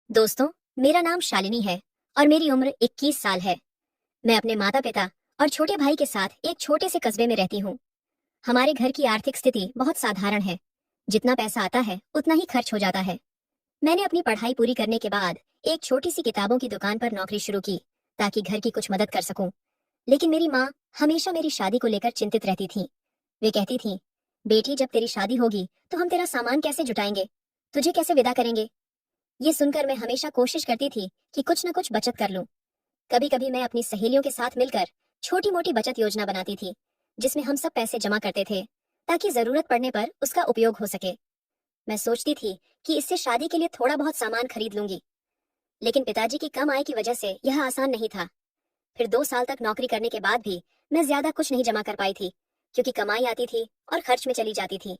दोस्तों, मेरा नाम शालिनी है और मेरी उम्र 21 साल है। मैं अपने माता पिता और छोटे भाई के साथ एक छोटे से कस्बे में रहती हूँ। हमारे घर की आर्थिक स्थिति बहुत साधारण है। जितना पैसा आता है उतना ही खर्च हो जाता है। मैंने अपनी पढ़ाई पूरी करने के बाद एक छोटी सी किताबों की दुकान पर नौकरी शुरू की ताकि घर की कुछ मदद कर सकूं। लेकिन मेरी माँ हमेशा मेरी शादी को लेकर चिंतित रहती थी। वे कहती थी, बेटी जब तेरी शादी होगी तो हम तेरा सामान कैसे जुटाएंगे, तुझे कैसे विदा करेंगे। ये सुनकर मैं हमेशा कोशिश करती थी कि कुछ न कुछ बचत कर लूं। कभी कभी मैं अपनी सहेलियों के साथ मिलकर छोटी मोटी बचत योजना बनाती थी, जिसमें हम सब पैसे जमा करते थे ताकि जरूरत पड़ने पर उसका उपयोग हो सके। मैं सोचती थी कि इससे शादी के लिए थोड़ा बहुत सामान खरीद लूंगी, लेकिन पिताजी की कम आय की वजह से यह आसान नहीं था। फिर 2 साल तक नौकरी करने के बाद भी मैं ज्यादा कुछ नहीं जमा कर पाई थी, क्योंकि कमाई आती थी और खर्च में चली जाती थी।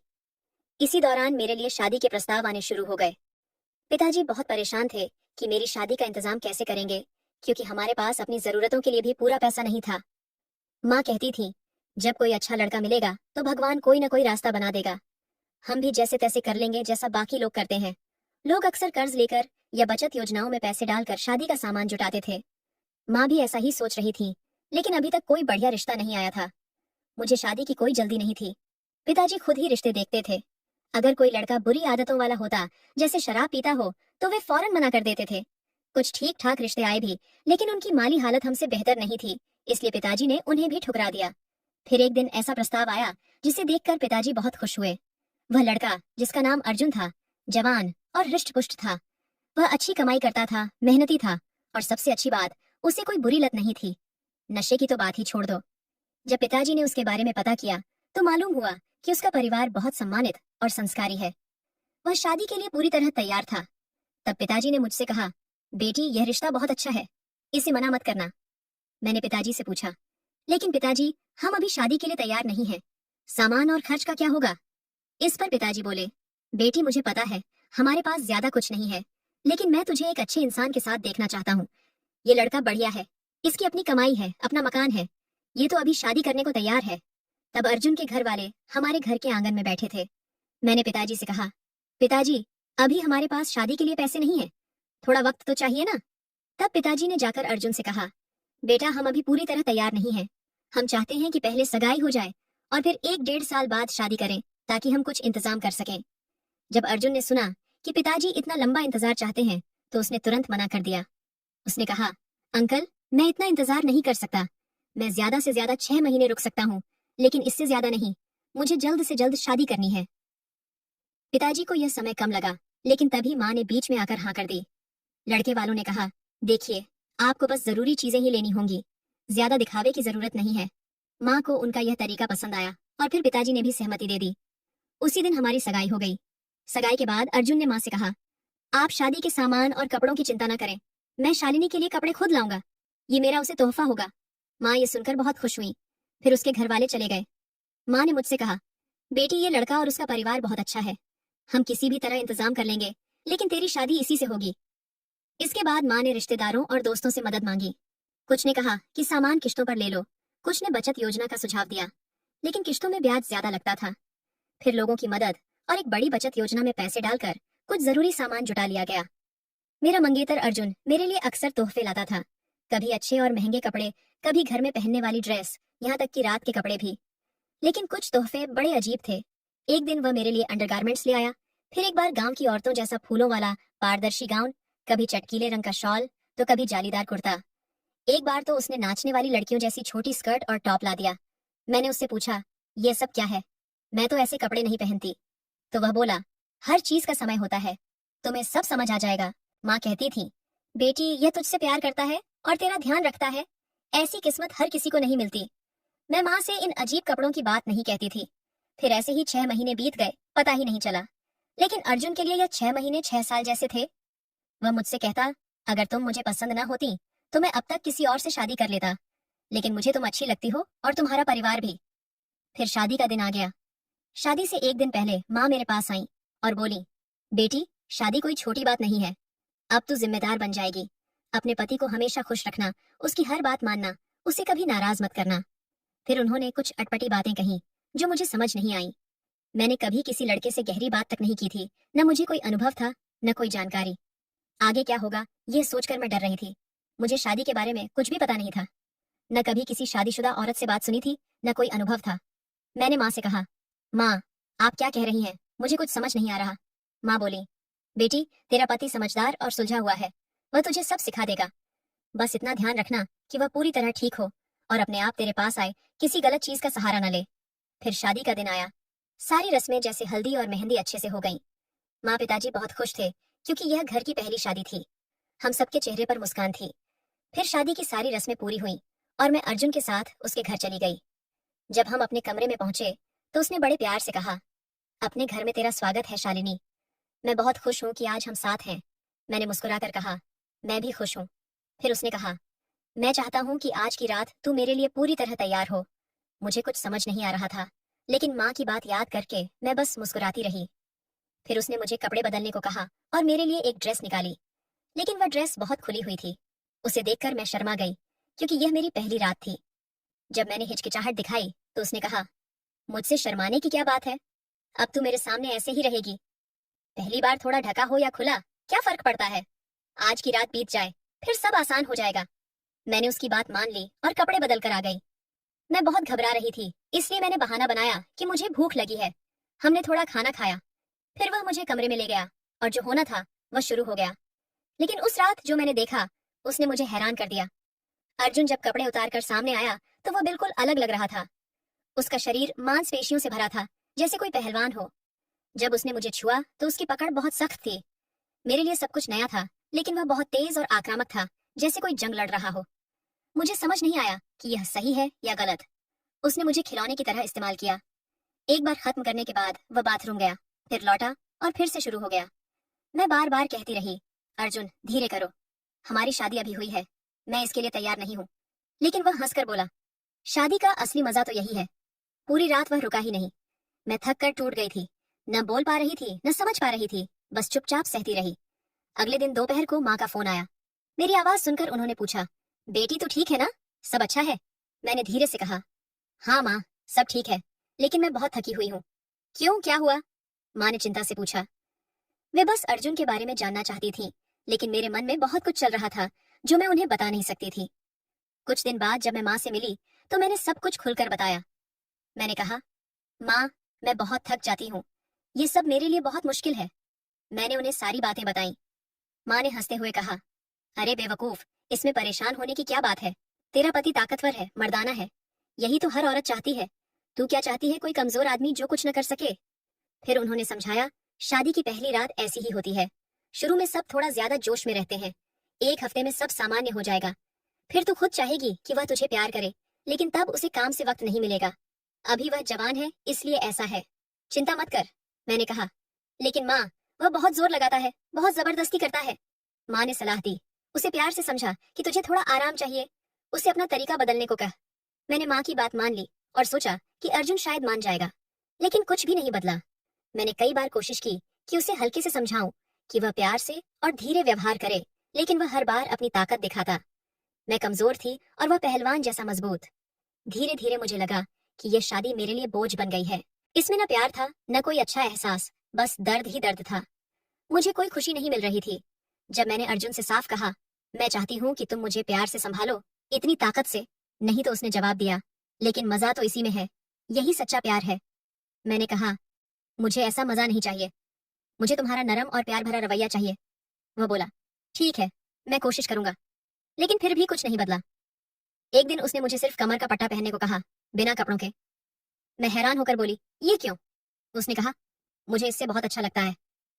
इसी दौरान मेरे लिए शादी के प्रस्ताव आने शुरू हो गए। पिताजी बहुत परेशान थे कि मेरी शादी का इंतजाम कैसे करेंगे, क्योंकि हमारे पास अपनी जरूरतों के लिए भी पूरा पैसा नहीं था। माँ कहती थी, जब कोई अच्छा लड़का मिलेगा तो भगवान कोई ना कोई रास्ता बना देगा। हम भी जैसे तैसे कर लेंगे जैसा बाकी लोग करते हैं। लोग अक्सर कर्ज लेकर या बचत योजनाओं में पैसे डालकर शादी का सामान जुटाते थे। माँ भी ऐसा ही सोच रही थी, लेकिन अभी तक कोई बढ़िया रिश्ता नहीं आया था। मुझे शादी की कोई जल्दी नहीं थी। पिताजी खुद ही रिश्ते देखते थे। अगर कोई लड़का बुरी आदतों वाला होता, जैसे शराब पीता हो, तो वे फौरन मना कर देते थे। कुछ ठीक ठाक रिश्ते आए भी, लेकिन उनकी माली हालत हमसे बेहतर नहीं थी, इसलिए पिताजी ने उन्हें भी ठुकरा दिया। फिर एक दिन ऐसा प्रस्ताव आया जिसे देखकर पिताजी बहुत खुश हुए। वह लड़का, जिसका नाम अर्जुन था, जवान और हृष्ट पुष्ट था। वह अच्छी कमाई करता था, मेहनती था, और सबसे अच्छी बात, उसे कोई बुरी लत नहीं थी। नशे की तो बात ही छोड़ दो। जब पिताजी ने उसके बारे में पता किया तो मालूम हुआ कि उसका परिवार बहुत सम्मानित और संस्कारी है। वह शादी के लिए पूरी तरह तैयार था। तब पिताजी ने मुझसे कहा, बेटी यह रिश्ता बहुत अच्छा है, इसे मना मत करना। मैंने पिताजी से पूछा, लेकिन पिताजी हम अभी शादी के लिए तैयार नहीं हैं, सामान और खर्च का क्या होगा। इस पर पिताजी बोले, बेटी मुझे पता है हमारे पास ज्यादा कुछ नहीं है, लेकिन मैं तुझे एक अच्छे इंसान के साथ देखना चाहता हूँ। ये लड़का बढ़िया है, इसकी अपनी कमाई है, अपना मकान है, ये तो अभी शादी करने को तैयार है। तब अर्जुन के घर वाले हमारे घर के आंगन में बैठे थे। मैंने पिताजी से कहा, पिताजी अभी हमारे पास शादी के लिए पैसे नहीं है, थोड़ा वक्त तो चाहिए ना। तब पिताजी ने जाकर अर्जुन से कहा, बेटा हम अभी पूरी तरह तैयार नहीं हैं। हम चाहते हैं कि पहले सगाई हो जाए और फिर 1-1.5 साल बाद शादी करें, ताकि हम कुछ इंतजाम कर सकें। जब अर्जुन ने सुना कि पिताजी इतना लंबा इंतजार चाहते हैं, तो उसने तुरंत मना कर दिया। उसने कहा, अंकल मैं इतना इंतजार नहीं कर सकता। मैं ज्यादा से ज्यादा 6 महीने रुक सकता हूँ, लेकिन इससे ज्यादा नहीं। मुझे जल्द से जल्द शादी करनी है। पिताजी को यह समय कम लगा, लेकिन तभी माँ ने बीच में आकर हाँ कर दी। लड़के वालों ने कहा, देखिए आपको बस जरूरी चीजें ही लेनी होंगी, ज्यादा दिखावे की जरूरत नहीं है। माँ को उनका यह तरीका पसंद आया और फिर पिताजी ने भी सहमति दे दी। उसी दिन हमारी सगाई हो गई। सगाई के बाद अर्जुन ने माँ से कहा, आप शादी के सामान और कपड़ों की चिंता न करें, मैं शालिनी के लिए कपड़े खुद लाऊंगा, ये मेरा उसे तोहफा होगा। माँ ये सुनकर बहुत खुश हुई। फिर उसके घर वाले चले गए। माँ ने मुझसे कहा, बेटी ये लड़का और उसका परिवार बहुत अच्छा है, हम किसी भी तरह इंतजाम कर लेंगे, लेकिन तेरी शादी इसी से होगी। इसके बाद माँ ने रिश्तेदारों और दोस्तों से मदद मांगी। कुछ ने कहा कि सामान किश्तों पर ले लो, कुछ ने बचत योजना का सुझाव दिया, लेकिन किश्तों में ब्याज ज्यादा लगता था। फिर लोगों की मदद और एक बड़ी बचत योजना में पैसे डालकर कुछ जरूरी सामान जुटा लिया गया। मेरा मंगेतर अर्जुन मेरे लिए अक्सर तोहफे लाता था, कभी अच्छे और महंगे कपड़े, कभी घर में पहनने वाली ड्रेस, यहाँ तक कि रात के कपड़े भी। लेकिन कुछ तोहफे बड़े अजीब थे। एक दिन वह मेरे लिए अंडरगारमेंट्स ले आया, फिर एक बार गांव की औरतों जैसा फूलों वाला पारदर्शी गाउन, कभी चटकीले रंग का शॉल, तो कभी जालीदार कुर्ता। एक बार तो उसने नाचने वाली लड़कियों जैसी छोटी स्कर्ट और टॉप ला दिया। मैंने उससे पूछा, ये सब क्या है, मैं तो ऐसे कपड़े नहीं पहनती। तो वह बोला, हर चीज का समय होता है, तुम्हें सब समझ आ जाएगा। माँ कहती थी, बेटी यह तुझसे प्यार करता है और तेरा ध्यान रखता है, ऐसी किस्मत हर किसी को नहीं मिलती। मैं माँ से इन अजीब कपड़ों की बात नहीं कहती थी। फिर ऐसे ही 6 महीने बीत गए, पता ही नहीं चला। लेकिन अर्जुन के लिए यह 6 महीने 6 साल जैसे थे। वह मुझसे कहता, अगर तुम मुझे पसंद न होती तो मैं अब तक किसी और से शादी कर लेता, लेकिन मुझे तुम अच्छी लगती हो और तुम्हारा परिवार भी। फिर शादी का दिन आ गया। शादी से एक दिन पहले माँ मेरे पास आई और बोली, बेटी शादी कोई छोटी बात नहीं है, अब तू जिम्मेदार बन जाएगी। अपने पति को हमेशा खुश रखना, उसकी हर बात मानना, उसे कभी नाराज मत करना। फिर उन्होंने कुछ अटपटी बातें कही जो मुझे समझ नहीं आई। मैंने कभी किसी लड़के से गहरी बात तक नहीं की थी, न मुझे कोई अनुभव था, न कोई जानकारी। आगे क्या होगा ये सोचकर मैं डर रही थी। मुझे शादी के बारे में कुछ भी पता नहीं था। न कभी किसी शादीशुदा औरत से बात सुनी थी, न कोई अनुभव था। मैंने माँ से कहा, माँ, आप क्या कह रही हैं? मुझे कुछ समझ नहीं आ रहा। माँ बोली, बेटी, तेरा पति समझदार और सुलझा हुआ है। वह तुझे सब सिखा देगा। बस इतना ध्यान रखना कि वह पूरी तरह ठीक हो और अपने आप तेरे पास आए, किसी गलत चीज का सहारा न ले। फिर शादी का दिन आया। सारी रस्में जैसे हल्दी और मेहंदी अच्छे से हो गईं। माँ पिताजी बहुत खुश थे क्योंकि यह घर की पहली शादी थी। हम सबके चेहरे पर मुस्कान थी। फिर शादी की सारी रस्में पूरी हुई और मैं अर्जुन के साथ उसके घर चली गई। जब हम अपने कमरे में पहुंचे तो उसने बड़े प्यार से कहा, अपने घर में तेरा स्वागत है शालिनी। मैं बहुत खुश हूँ कि आज हम साथ हैं। मैंने मुस्कुराकर कहा, मैं भी खुश हूँ। फिर उसने कहा, मैं चाहता हूँ कि आज की रात तू मेरे लिए पूरी तरह तैयार हो। मुझे कुछ समझ नहीं आ रहा था, लेकिन माँ की बात याद करके मैं बस मुस्कुराती रही। फिर उसने मुझे कपड़े बदलने को कहा और मेरे लिए एक ड्रेस निकाली, लेकिन वह ड्रेस बहुत खुली हुई थी। उसे देखकर मैं शर्मा गई क्योंकि यह मेरी पहली रात थी। जब मैंने हिचकिचाहट दिखाई तो उसने कहा, मुझसे शर्माने की क्या बात है? अब तू मेरे सामने ऐसे ही रहेगी। पहली बार थोड़ा ढका हो या खुला, क्या फर्क पड़ता है? आज की रात बीत जाए, फिर सब आसान हो जाएगा। मैंने उसकी बात मान ली और कपड़े बदल कर आ गई। मैं बहुत घबरा रही थी, इसलिए मैंने बहाना बनाया कि मुझे भूख लगी है। हमने थोड़ा खाना खाया। फिर वह मुझे कमरे में ले गया और जो होना था वह शुरू हो गया। लेकिन उस रात जो मैंने देखा उसने मुझे हैरान कर दिया। अर्जुन जब कपड़े उतार कर सामने आया तो वह बिल्कुल अलग लग रहा था। उसका शरीर मांसपेशियों से भरा था, जैसे कोई पहलवान हो। जब उसने मुझे छुआ तो उसकी पकड़ बहुत सख्त थी। मेरे लिए सब कुछ नया था, लेकिन वह बहुत तेज और आक्रामक था, जैसे कोई जंग लड़ रहा हो। मुझे समझ नहीं आया कि यह सही है या गलत। उसने मुझे खिलौने की तरह इस्तेमाल किया। एक बार खत्म करने के बाद वह बाथरूम गया, फिर लौटा और फिर से शुरू हो गया। मैं बार बार कहती रही, अर्जुन धीरे करो, हमारी शादी अभी हुई है, मैं इसके लिए तैयार नहीं हूँ। लेकिन वह हंसकर बोला, शादी का असली मजा तो यही है। पूरी रात वह रुका ही नहीं। मैं थक कर टूट गई थी, न बोल पा रही थी न समझ पा रही थी, बस चुपचाप सहती रही। अगले दिन दोपहर को माँ का फोन आया। मेरी आवाज सुनकर उन्होंने पूछा, बेटी तू ठीक है ना? सब अच्छा है? मैंने धीरे से कहा, हाँ माँ, सब ठीक है, लेकिन मैं बहुत थकी हुई हूँ। क्यों, क्या हुआ? माँ ने चिंता से पूछा। वे बस अर्जुन के बारे में जानना चाहती थी, लेकिन मेरे मन में बहुत कुछ चल रहा था जो मैं उन्हें बता नहीं सकती थी। कुछ दिन बाद जब मैं माँ से मिली तो मैंने सब कुछ खुलकर बताया। मैंने कहा, माँ, मैं बहुत थक जाती हूँ, ये सब मेरे लिए बहुत मुश्किल है। मैंने उन्हें सारी बातें बताई। माँ ने हंसते हुए कहा, अरे बेवकूफ, इसमें परेशान होने की क्या बात है? तेरा पति ताकतवर है, मर्दाना है, यही तो हर औरत चाहती है। तू क्या चाहती है, कोई कमजोर आदमी जो कुछ न कर सके? फिर उन्होंने समझाया, शादी की पहली रात ऐसी ही होती है। शुरू में सब थोड़ा ज्यादा जोश में रहते हैं। एक हफ्ते में सब सामान्य हो जाएगा। फिर तू खुद चाहेगी कि वह तुझे प्यार करे, लेकिन तब उसे काम से वक्त नहीं मिलेगा। अभी वह जवान है, इसलिए ऐसा है। चिंता मत कर, मैंने कहा। लेकिन माँ, वह बहुत जोर लगाता है, बहुत जबरदस्ती करता है। माँ ने सलाह दी, उसे प्यार से समझा कि तुझे थोड़ा आराम चाहिए, उसे अपना तरीका बदलने को कह। मैंने माँ की बात मान ली और सोचा कि अर्जुन शायद मान जाएगा, लेकिन कुछ भी नहीं बदला। मैंने कई बार कोशिश की कि उसे हल्के से समझाऊं कि वह प्यार से और धीरे व्यवहार करे, लेकिन वह हर बार अपनी ताकत दिखाता। मैं कमजोर थी और वह पहलवान जैसा मजबूत। धीरे धीरे मुझे लगा कि यह शादी मेरे लिए बोझ बन गई है। इसमें न प्यार था, न कोई अच्छा एहसास, बस दर्द ही दर्द था। मुझे कोई खुशी नहीं मिल रही थी। जब मैंने अर्जुन से साफ कहा, मैं चाहती हूँ कि तुम मुझे प्यार से संभालो, इतनी ताकत से, नहीं तो उसने जवाब दिया, लेकिन मजा तो इसी में है, यही सच्चा प्यार है। मैंने कहा, मुझे ऐसा मजा नहीं चाहिए, मुझे तुम्हारा नरम और प्यार भरा रवैया चाहिए। वह बोला, ठीक है, मैं कोशिश करूंगा। लेकिन फिर भी कुछ नहीं बदला। एक दिन उसने मुझे सिर्फ कमर का पट्टा पहनने को कहा, बिना कपड़ों के। मैं हैरान होकर बोली, ये क्यों? उसने कहा, मुझे इससे बहुत अच्छा लगता है।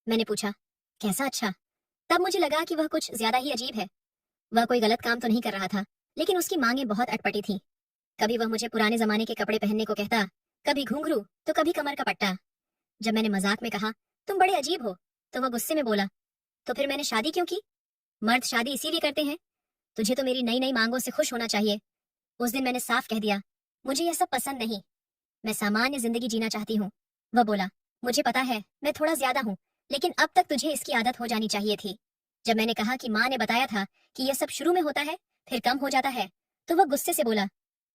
मैंने पूछा, कैसा अच्छा? तब मुझे लगा कि वह कुछ ज्यादा ही अजीब है। वह कोई गलत काम तो नहीं कर रहा था, लेकिन उसकी मांगें बहुत अटपटी थीं। कभी वह मुझे पुराने जमाने के कपड़े पहनने को कहता, कभी घुंघरू तो कभी कमर का पट्टा। जब मैंने मजाक में कहा, तुम बड़े अजीब हो, तो वह गुस्से में बोला, तो फिर मैंने शादी क्यों की? मर्द शादी इसीलिए करते हैं। तुझे तो मेरी नई नई मांगों से खुश होना चाहिए। उस दिन मैंने साफ कह दिया, मुझे यह सब पसंद नहीं, मैं सामान्य जिंदगी जीना चाहती हूँ। वह बोला, मुझे पता है मैं थोड़ा ज्यादा हूँ, लेकिन अब तक तुझे इसकी आदत हो जानी चाहिए थी। जब मैंने कहा कि माँ ने बताया था कि यह सब शुरू में होता है, फिर कम हो जाता है, तो वह गुस्से से बोला,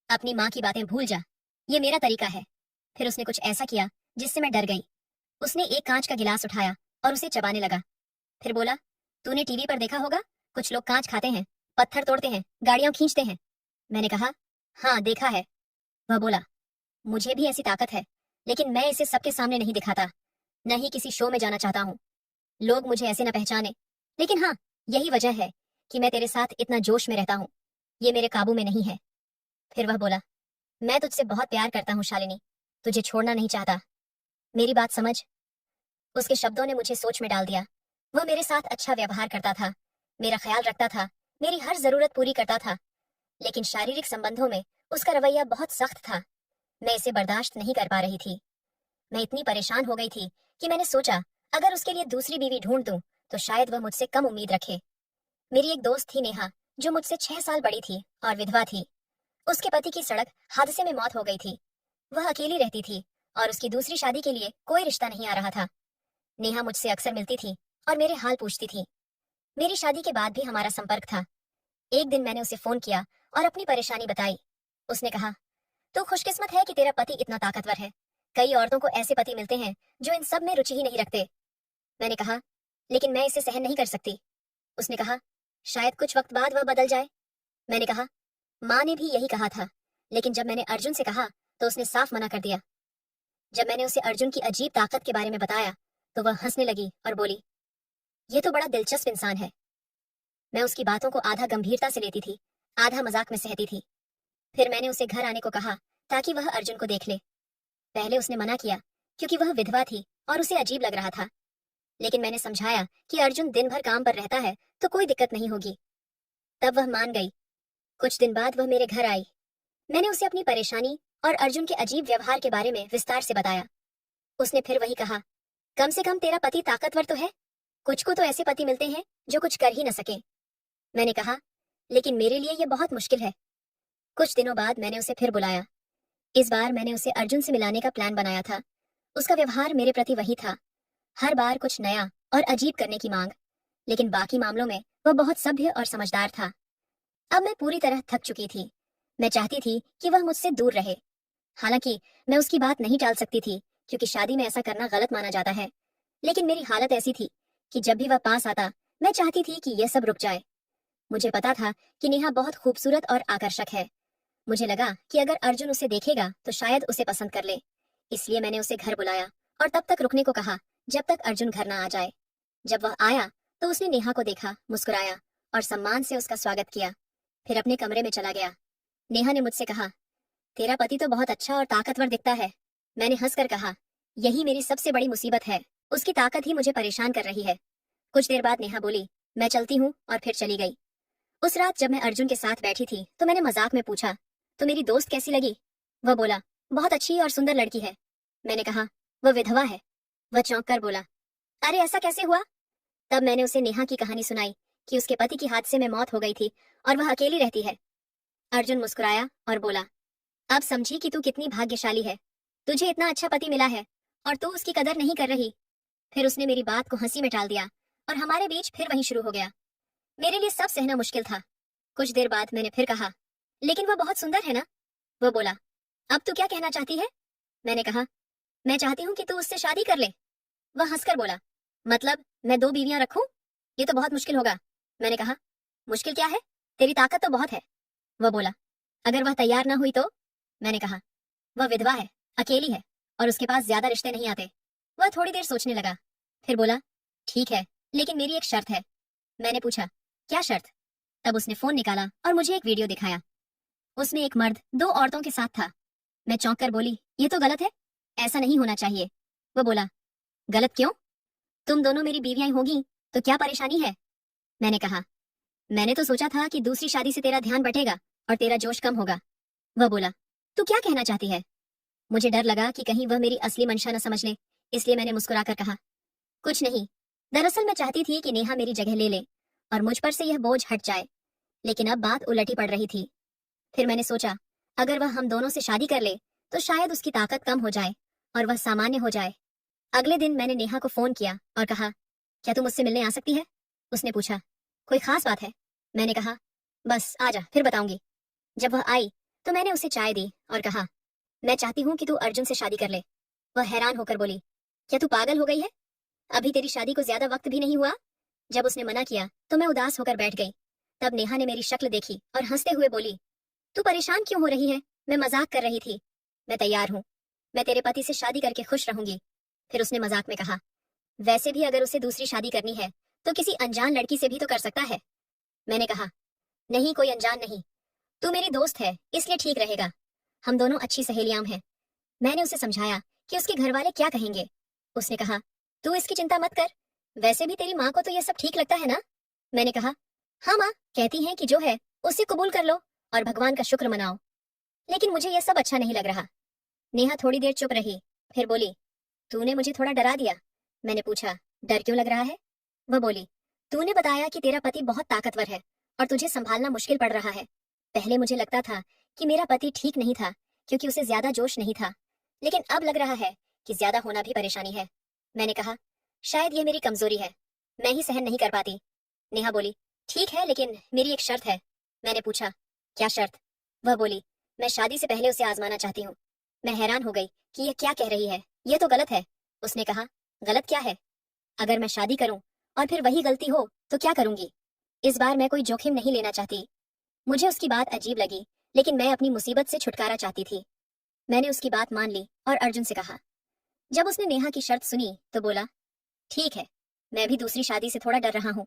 अपनी माँ की बातें भूल जा, ये मेरा तरीका है। फिर उसने कुछ ऐसा किया जिससे मैं डर गई। उसने एक कांच का गिलास उठाया और उसे चबाने लगा। फिर बोला, तूने टीवी पर देखा होगा, कुछ लोग कांच खाते हैं, पत्थर तोड़ते हैं, गाड़ियां खींचते हैं। मैंने कहा, हाँ देखा है। वह बोला, मुझे भी ऐसी ताकत है, लेकिन मैं इसे सबके सामने नहीं दिखाता, न ही किसी शो में जाना चाहता हूँ। लोग मुझे ऐसे न पहचाने। लेकिन हाँ, यही वजह है कि मैं तेरे साथ इतना जोश में रहता हूँ। ये मेरे काबू में नहीं है। फिर वह बोला, मैं तुझसे बहुत प्यार करता हूँ शालिनी, तुझे छोड़ना नहीं चाहता। मेरी बात समझ। उसके शब्दों ने मुझे सोच में डाल दिया। वह मेरे साथ अच्छा व्यवहार करता था, मेरा ख्याल रखता था, मेरी हर जरूरत पूरी करता था, लेकिन शारीरिक संबंधों में उसका रवैया बहुत सख्त था। मैं इसे बर्दाश्त नहीं कर पा रही थी। मैं इतनी परेशान हो गई थी कि मैंने सोचा, अगर उसके लिए दूसरी बीवी ढूंढ दूं तो शायद वह मुझसे कम उम्मीद रखे। मेरी एक दोस्त थी नेहा, जो मुझसे 6 साल बड़ी थी और विधवा थी। उसके पति की सड़क हादसे में मौत हो गई थी। वह अकेली रहती थी और उसकी दूसरी शादी के लिए कोई रिश्ता नहीं आ रहा था। नेहा मुझसे अक्सर मिलती थी और मेरे हाल पूछती थी। मेरी शादी के बाद भी हमारा संपर्क था। एक दिन मैंने उसे फोन किया और अपनी परेशानी बताई। उसने कहा, तू खुशकिस्मत है कि तेरा पति इतना ताकतवर है। कई औरतों को ऐसे पति मिलते हैं जो इन सब में रुचि ही नहीं रखते। मैंने कहा, लेकिन मैं इसे सहन नहीं कर सकती। उसने कहा, शायद कुछ वक्त बाद वह बदल जाए। मैंने कहा, माँ ने भी यही कहा था, लेकिन जब मैंने अर्जुन से कहा तो उसने साफ मना कर दिया। जब मैंने उसे अर्जुन की अजीब ताकत के बारे में बताया तो वह हंसने लगी और बोली, यह तो बड़ा दिलचस्प इंसान है। मैं उसकी बातों को आधा गंभीरता से लेती थी, आधा मजाक में सहती थी। फिर मैंने उसे घर आने को कहा ताकि वह अर्जुन को देख ले। पहले उसने मना किया क्योंकि वह विधवा थी और उसे अजीब लग रहा था, लेकिन मैंने समझाया कि अर्जुन दिन भर काम पर रहता है तो कोई दिक्कत नहीं होगी। तब वह मान गई। कुछ दिन बाद वह मेरे घर आई। मैंने उसे अपनी परेशानी और अर्जुन के अजीब व्यवहार के बारे में विस्तार से बताया। उसने फिर वही कहा, कम से कम तेरा पति ताकतवर तो है, कुछ को तो ऐसे पति मिलते हैं जो कुछ कर ही न सके। मैंने कहा, लेकिन मेरे लिए यह बहुत मुश्किल है। कुछ दिनों बाद मैंने उसे फिर बुलाया। इस बार मैंने उसे अर्जुन से मिलाने का प्लान बनाया था। उसका व्यवहार मेरे प्रति वही था, हर बार कुछ नया और अजीब करने की मांग, लेकिन बाकी मामलों में वह बहुत सभ्य और समझदार था। अब मैं पूरी तरह थक चुकी थी। मैं चाहती थी कि वह मुझसे दूर रहे। हालांकि मैं उसकी बात नहीं टाल सकती थी, क्योंकि शादी में ऐसा करना गलत माना जाता है। लेकिन मेरी हालत ऐसी थी कि जब भी वह पास आता, मैं चाहती थी कि यह सब रुक जाए। मुझे पता था कि नेहा बहुत खूबसूरत और आकर्षक है। मुझे लगा कि अगर अर्जुन उसे देखेगा तो शायद उसे पसंद कर ले। इसलिए मैंने उसे घर बुलाया और तब तक रुकने को कहा जब तक अर्जुन घर ना आ जाए। जब वह आया तो उसने नेहा को देखा, मुस्कुराया और सम्मान से उसका स्वागत किया, फिर अपने कमरे में चला गया। नेहा ने मुझसे कहा, तेरा पति तो बहुत अच्छा और ताकतवर दिखता है। मैंने हंसकर कहा, यही मेरी सबसे बड़ी मुसीबत है, उसकी ताकत ही मुझे परेशान कर रही है। कुछ देर बाद नेहा बोली, मैं चलती हूँ, और फिर चली गई। उस रात जब मैं अर्जुन के साथ बैठी थी तो मैंने मजाक में पूछा, तो मेरी दोस्त कैसी लगी? वह बोला, बहुत अच्छी और सुंदर लड़की है। मैंने कहा, वह विधवा है। वह चौंक कर बोला, अरे ऐसा कैसे हुआ? तब मैंने उसे नेहा की कहानी सुनाई कि उसके पति की हादसे में मौत हो गई थी और वह अकेली रहती है। अर्जुन मुस्कुराया और बोला, अब समझी कि तू कितनी भाग्यशाली है। तुझे इतना अच्छा पति मिला है और तू उसकी कदर नहीं कर रही। फिर उसने मेरी बात को हंसी में टाल दिया और हमारे बीच फिर वही शुरू हो गया। मेरे लिए सब सहना मुश्किल था। कुछ देर बाद मैंने फिर कहा, लेकिन वह बहुत सुंदर है ना? वह बोला, अब तू क्या कहना चाहती है? मैंने कहा, मैं चाहती हूँ कि तू उससे शादी कर ले। वह हंसकर बोला, मतलब मैं 2 बीवियां रखूं? ये तो बहुत मुश्किल होगा। मैंने कहा, मुश्किल क्या है, तेरी ताकत तो बहुत है। वह बोला, अगर वह तैयार ना हुई तो? मैंने कहा, वह विधवा है, अकेली है और उसके पास ज्यादा रिश्ते नहीं आते। वह थोड़ी देर सोचने लगा, फिर बोला, ठीक है, लेकिन मेरी एक शर्त है। मैंने पूछा, क्या शर्त? तब उसने फोन निकाला और मुझे एक वीडियो दिखाया। उसमें एक मर्द 2 औरतों के साथ था। मैं चौंक कर बोली, ये तो गलत है, ऐसा नहीं होना चाहिए। वह बोला, गलत क्यों? तुम दोनों मेरी बीवियां होगी तो क्या परेशानी है? मैंने कहा, मैंने तो सोचा था कि दूसरी शादी से तेरा ध्यान बटेगा और तेरा जोश कम होगा। वह बोला, तू क्या कहना चाहती है? मुझे डर लगा कि कहीं वह मेरी असली मंशा न समझ ले, इसलिए मैंने मुस्कुराकर कहा, कुछ नहीं, दरअसल मैं चाहती थी कि नेहा मेरी जगह ले ले और मुझ पर से यह बोझ हट जाए। लेकिन अब बात उलटी पड़ रही थी। फिर मैंने सोचा, अगर वह हम दोनों से शादी कर ले तो शायद उसकी ताकत कम हो जाए और वह सामान्य हो जाए। अगले दिन मैंने नेहा को फोन किया और कहा, क्या तू मुझसे मिलने आ सकती है? उसने पूछा, कोई खास बात है? मैंने कहा, बस आजा, फिर बताऊंगी। जब वह आई तो मैंने उसे चाय दी और कहा, मैं चाहती हूँ कि तू अर्जुन से शादी कर ले। वह हैरान होकर बोली, क्या तू पागल हो गई है? अभी तेरी शादी को ज्यादा वक्त भी नहीं हुआ। जब उसने मना किया तो मैं उदास होकर बैठ गई। तब नेहा ने मेरी शक्ल देखी और हंसते हुए बोली, तू परेशान क्यों हो रही है? मैं मजाक कर रही थी। मैं तैयार हूँ। मैं तेरे पति से शादी करके खुश रहूंगी। फिर उसने मजाक में कहा, वैसे भी अगर उसे दूसरी शादी करनी है तो किसी अनजान लड़की से भी तो कर सकता है। मैंने कहा, नहीं, कोई अनजान नहीं। तू मेरी दोस्त है, इसलिए ठीक रहेगा। हम दोनों अच्छी सहेलियां हैं। मैंने उसे समझाया कि उसके घर वाले क्या कहेंगे। उसने कहा, तू इसकी चिंता मत कर। वैसे भी तेरी माँ को तो यह सब ठीक लगता है ना? मैंने कहा, हाँ माँ, कहती हैं कि जो है उसे कबूल कर लो और भगवान का शुक्र मनाओ। लेकिन मुझे यह सब अच्छा नहीं लग रहा। नेहा थोड़ी देर चुप रही, फिर बोली, तूने मुझे थोड़ा डरा दिया। मैंने पूछा, डर क्यों लग रहा है? वह बोली, तूने बताया कि तेरा पति बहुत ताकतवर है और तुझे संभालना मुश्किल पड़ रहा है। पहले मुझे लगता था कि मेरा पति ठीक नहीं था क्योंकि उसे ज्यादा जोश नहीं था, लेकिन अब लग रहा है कि ज्यादा होना भी परेशानी है। मैंने कहा, शायद ये मेरी कमजोरी है, मैं ही सहन नहीं कर पाती। नेहा बोली, ठीक है, लेकिन मेरी एक शर्त है। मैंने पूछा, क्या शर्त? वह बोली, मैं शादी से पहले उसे आजमाना चाहती हूँ। मैं हैरान हो गई कि यह क्या कह रही है, यह तो गलत है। उसने कहा, गलत क्या है? अगर मैं शादी करूं और फिर वही गलती हो तो क्या करूंगी? इस बार मैं कोई जोखिम नहीं लेना चाहती। मुझे उसकी बात अजीब लगी, लेकिन मैं अपनी मुसीबत से छुटकारा चाहती थी। मैंने उसकी बात मान ली और अर्जुन से कहा। जब उसने नेहा की शर्त सुनी तो बोला, ठीक है, मैं भी दूसरी शादी से थोड़ा डर रहा हूँ,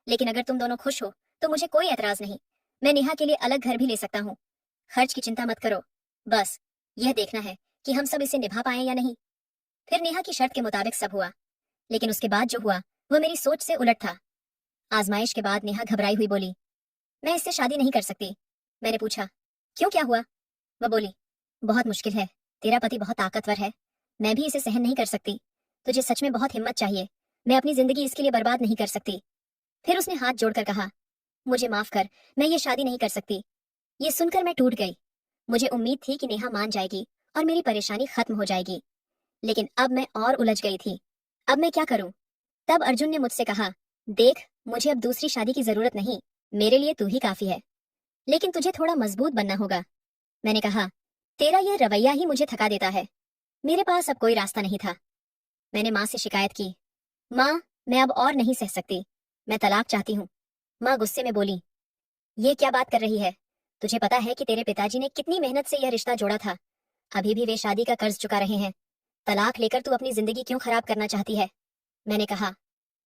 लेकिन अगर तुम दोनों खुश हो तो मुझे कोई एतराज नहीं। मैं नेहा के लिए अलग घर भी ले सकता हूँ। खर्च की चिंता मत करो, बस यह देखना है कि हम सब इसे निभा पाए या नहीं। फिर नेहा की शर्त के मुताबिक सब हुआ, लेकिन उसके बाद जो हुआ वह मेरी सोच से उलट था। आजमाइश के बाद नेहा घबराई हुई बोली, मैं इससे शादी नहीं कर सकती। मैंने पूछा, क्यों, क्या हुआ? वह बोली, बहुत मुश्किल है। तेरा पति बहुत ताकतवर है, मैं भी इसे सहन नहीं कर सकती। तुझे सच में बहुत हिम्मत चाहिए। मैं अपनी जिंदगी इसके लिए बर्बाद नहीं कर सकती। फिर उसने हाथ जोड़कर कहा, मुझे माफ कर, मैं ये शादी नहीं कर सकती। ये सुनकर मैं टूट गई। मुझे उम्मीद थी कि नेहा मान जाएगी और मेरी परेशानी खत्म हो जाएगी, लेकिन अब मैं और उलझ गई थी। अब मैं क्या करूं? तब अर्जुन ने मुझसे कहा, देख, मुझे अब दूसरी शादी की जरूरत नहीं। मेरे लिए तू ही काफी है, लेकिन तुझे थोड़ा मजबूत बनना होगा। मैंने कहा, तेरा यह रवैया ही मुझे थका देता है। मेरे पास अब कोई रास्ता नहीं था। मैंने माँ से शिकायत की, माँ, मैं अब और नहीं सह सकती, मैं तलाक चाहती हूँ। माँ गुस्से में बोली, ये क्या बात कर रही है? तुझे पता है कि तेरे पिताजी ने कितनी मेहनत से यह रिश्ता जोड़ा था। अभी भी वे शादी का कर्ज चुका रहे हैं। तलाक लेकर तू अपनी जिंदगी क्यों खराब करना चाहती है? मैंने कहा,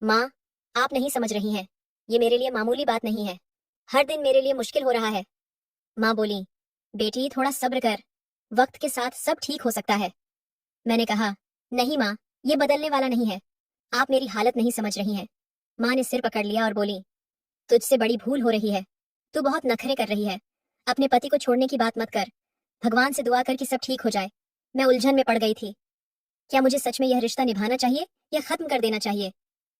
माँ, आप नहीं समझ रही हैं। ये मेरे लिए मामूली बात नहीं है। हर दिन मेरे लिए मुश्किल हो रहा है। माँ बोली, बेटी, थोड़ा सब्र कर, वक्त के साथ सब ठीक हो सकता है। मैंने कहा, नहीं माँ, ये बदलने वाला नहीं है। आप मेरी हालत नहीं समझ रही हैं। माँ ने सिर पकड़ लिया और बोली, तुझसे बड़ी भूल हो रही है। तू बहुत नखरे कर रही है। अपने पति को छोड़ने की बात मत कर। भगवान से दुआ कर कि सब ठीक हो जाए। मैं उलझन में पड़ गई थी। क्या मुझे सच में यह रिश्ता निभाना चाहिए या खत्म कर देना चाहिए?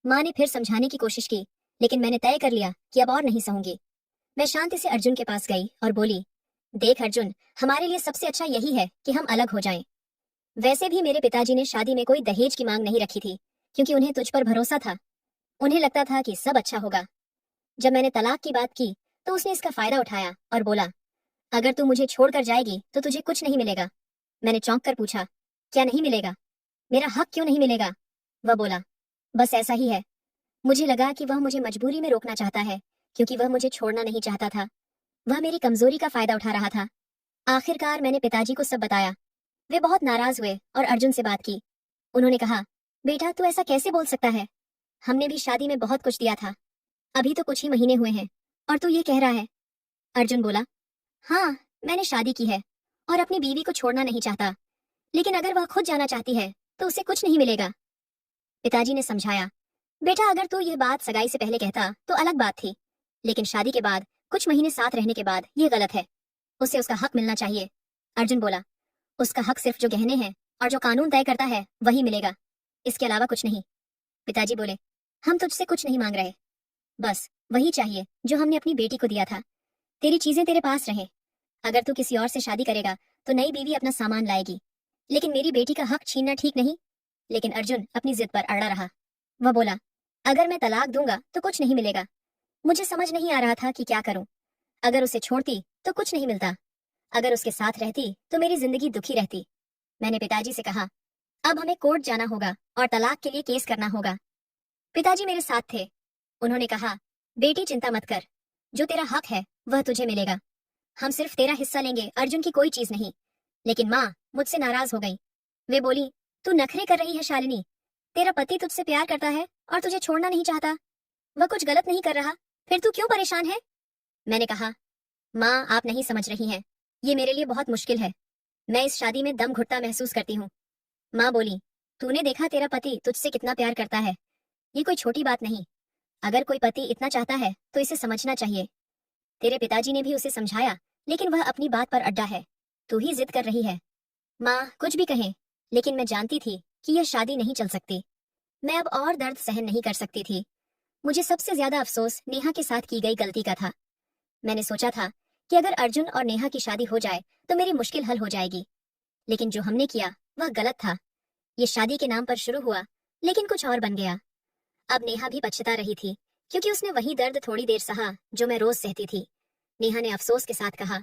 माँ ने फिर समझाने की कोशिश की, लेकिन मैंने तय कर लिया कि अब और नहीं सहूंगी। मैं शांति से अर्जुन के पास गई और बोली, देख अर्जुन, हमारे लिए सबसे अच्छा यही है कि हम अलग हो जाएं। वैसे भी मेरे पिताजी ने शादी में कोई दहेज की मांग नहीं रखी थी, क्योंकि उन्हें तुझ पर भरोसा था। उन्हें लगता था कि सब अच्छा होगा। जब मैंने तलाक की बात की तो उसने इसका फायदा उठाया और बोला, अगर तू मुझे छोड़कर जाएगी तो तुझे कुछ नहीं मिलेगा। मैंने चौंक कर पूछा, क्या नहीं मिलेगा? मेरा हक क्यों नहीं मिलेगा? वह बोला, बस ऐसा ही है। मुझे लगा कि वह मुझे मजबूरी में रोकना चाहता है, क्योंकि वह मुझे छोड़ना नहीं चाहता था। वह मेरी कमजोरी का फायदा उठा रहा था। आखिरकार मैंने पिताजी को सब बताया। वे बहुत नाराज हुए और अर्जुन से बात की। उन्होंने कहा, बेटा, तू ऐसा कैसे बोल सकता है? हमने भी शादी में बहुत कुछ दिया था। अभी तो कुछ ही महीने हुए हैं और तू ये कह रहा है? अर्जुन बोला, हाँ, मैंने शादी की है और अपनी बीवी को छोड़ना नहीं चाहता, लेकिन अगर वह खुद जाना चाहती है तो उसे कुछ नहीं मिलेगा। पिताजी ने समझाया, बेटा, अगर तू यह बात सगाई से पहले कहता तो अलग बात थी, लेकिन शादी के बाद, कुछ महीने साथ रहने के बाद, यह गलत है। उसे उसका हक मिलना चाहिए। अर्जुन बोला, उसका हक सिर्फ जो गहने हैं और जो कानून तय करता है वही मिलेगा, इसके अलावा कुछ नहीं। पिताजी बोले, हम तुझसे कुछ नहीं मांग रहे, बस वही चाहिए जो हमने अपनी बेटी को दिया था। तेरी चीजें तेरे पास रहें। अगर तू किसी और से शादी करेगा तो नई बीवी अपना सामान लाएगी, लेकिन मेरी बेटी का हक छीनना ठीक नहीं। लेकिन अर्जुन अपनी जिद पर अड़ा रहा। वह बोला, अगर मैं तलाक दूंगा तो कुछ नहीं मिलेगा। मुझे समझ नहीं आ रहा था कि क्या करूं। अगर उसे छोड़ती तो कुछ नहीं मिलता, अगर उसके साथ रहती तो मेरी जिंदगी दुखी रहती। मैंने पिताजी से कहा, अब हमें कोर्ट जाना होगा और तलाक के लिए केस करना होगा। पिताजी मेरे साथ थे। उन्होंने कहा, बेटी चिंता मत कर, जो तेरा हक है वह तुझे मिलेगा। हम सिर्फ तेरा हिस्सा लेंगे, अर्जुन की कोई चीज नहीं। लेकिन माँ मुझसे नाराज हो गई। वे बोली, तू नखरे कर रही है शालिनी, तेरा पति तुझसे प्यार करता है और तुझे छोड़ना नहीं चाहता। वह कुछ गलत नहीं कर रहा, फिर तू क्यों परेशान है? मैंने कहा, माँ आप नहीं समझ रही हैं, ये मेरे लिए बहुत मुश्किल है। मैं इस शादी में दम घुटता महसूस करती हूँ। माँ बोली, तूने देखा तेरा पति तुझसे कितना प्यार करता है, ये कोई छोटी बात नहीं। अगर कोई पति इतना चाहता है तो इसे समझना चाहिए। तेरे पिताजी ने भी उसे समझाया, लेकिन वह अपनी बात पर अड्डा है। तू ही जिद कर रही है। माँ कुछ भी कहें, लेकिन मैं जानती थी कि यह शादी नहीं चल सकती। मैं अब और दर्द सहन नहीं कर सकती थी। मुझे सबसे ज्यादा अफसोस नेहा के साथ की गई गलती का था। मैंने सोचा था कि अगर अर्जुन और नेहा की शादी हो जाए तो मेरी मुश्किल हल हो जाएगी, लेकिन जो हमने किया वह गलत था। ये शादी के नाम पर शुरू हुआ, लेकिन कुछ और बन गया। अब नेहा भी पछता रही थी, क्योंकि उसने वही दर्द थोड़ी देर सहा जो मैं रोज सहती थी। नेहा ने अफसोस के साथ कहा,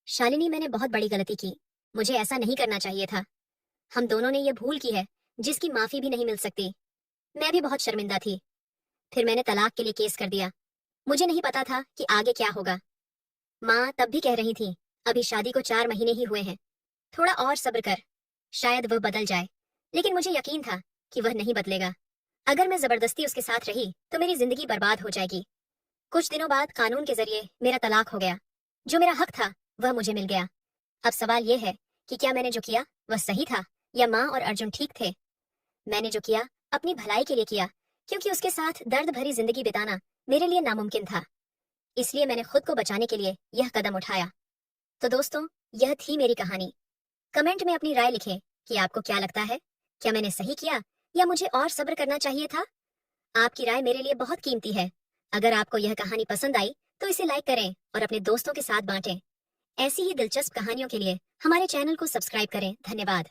शालिनी मैंने बहुत बड़ी गलती की, मुझे ऐसा नहीं करना चाहिए था। हम दोनों ने यह भूल की है जिसकी माफी भी नहीं मिल सकती। मैं भी बहुत शर्मिंदा थी। फिर मैंने तलाक के लिए केस कर दिया। मुझे नहीं पता था कि आगे क्या होगा। माँ तब भी कह रही थी, अभी शादी को 4 महीने ही हुए हैं, थोड़ा और सब्र कर, शायद वह बदल जाए। लेकिन मुझे यकीन था कि वह नहीं बदलेगा। अगर मैं जबरदस्ती उसके साथ रही तो मेरी जिंदगी बर्बाद हो जाएगी। कुछ दिनों बाद कानून के जरिए मेरा तलाक हो गया। जो मेरा हक था वह मुझे मिल गया। अब सवाल यह है कि क्या मैंने जो किया वह सही था, या माँ और अर्जुन ठीक थे? मैंने जो किया अपनी भलाई के लिए किया, क्योंकि उसके साथ दर्द भरी जिंदगी बिताना मेरे लिए नामुमकिन था। इसलिए मैंने खुद को बचाने के लिए यह कदम उठाया। तो दोस्तों, यह थी मेरी कहानी। कमेंट में अपनी राय लिखें कि आपको क्या लगता है, क्या मैंने सही किया या मुझे और सब्र करना चाहिए था? आपकी राय मेरे लिए बहुत कीमती है। अगर आपको यह कहानी पसंद आई तो इसे लाइक करें और अपने दोस्तों के साथ बांटें। ऐसी ही दिलचस्प कहानियों के लिए हमारे चैनल को सब्सक्राइब करें। धन्यवाद।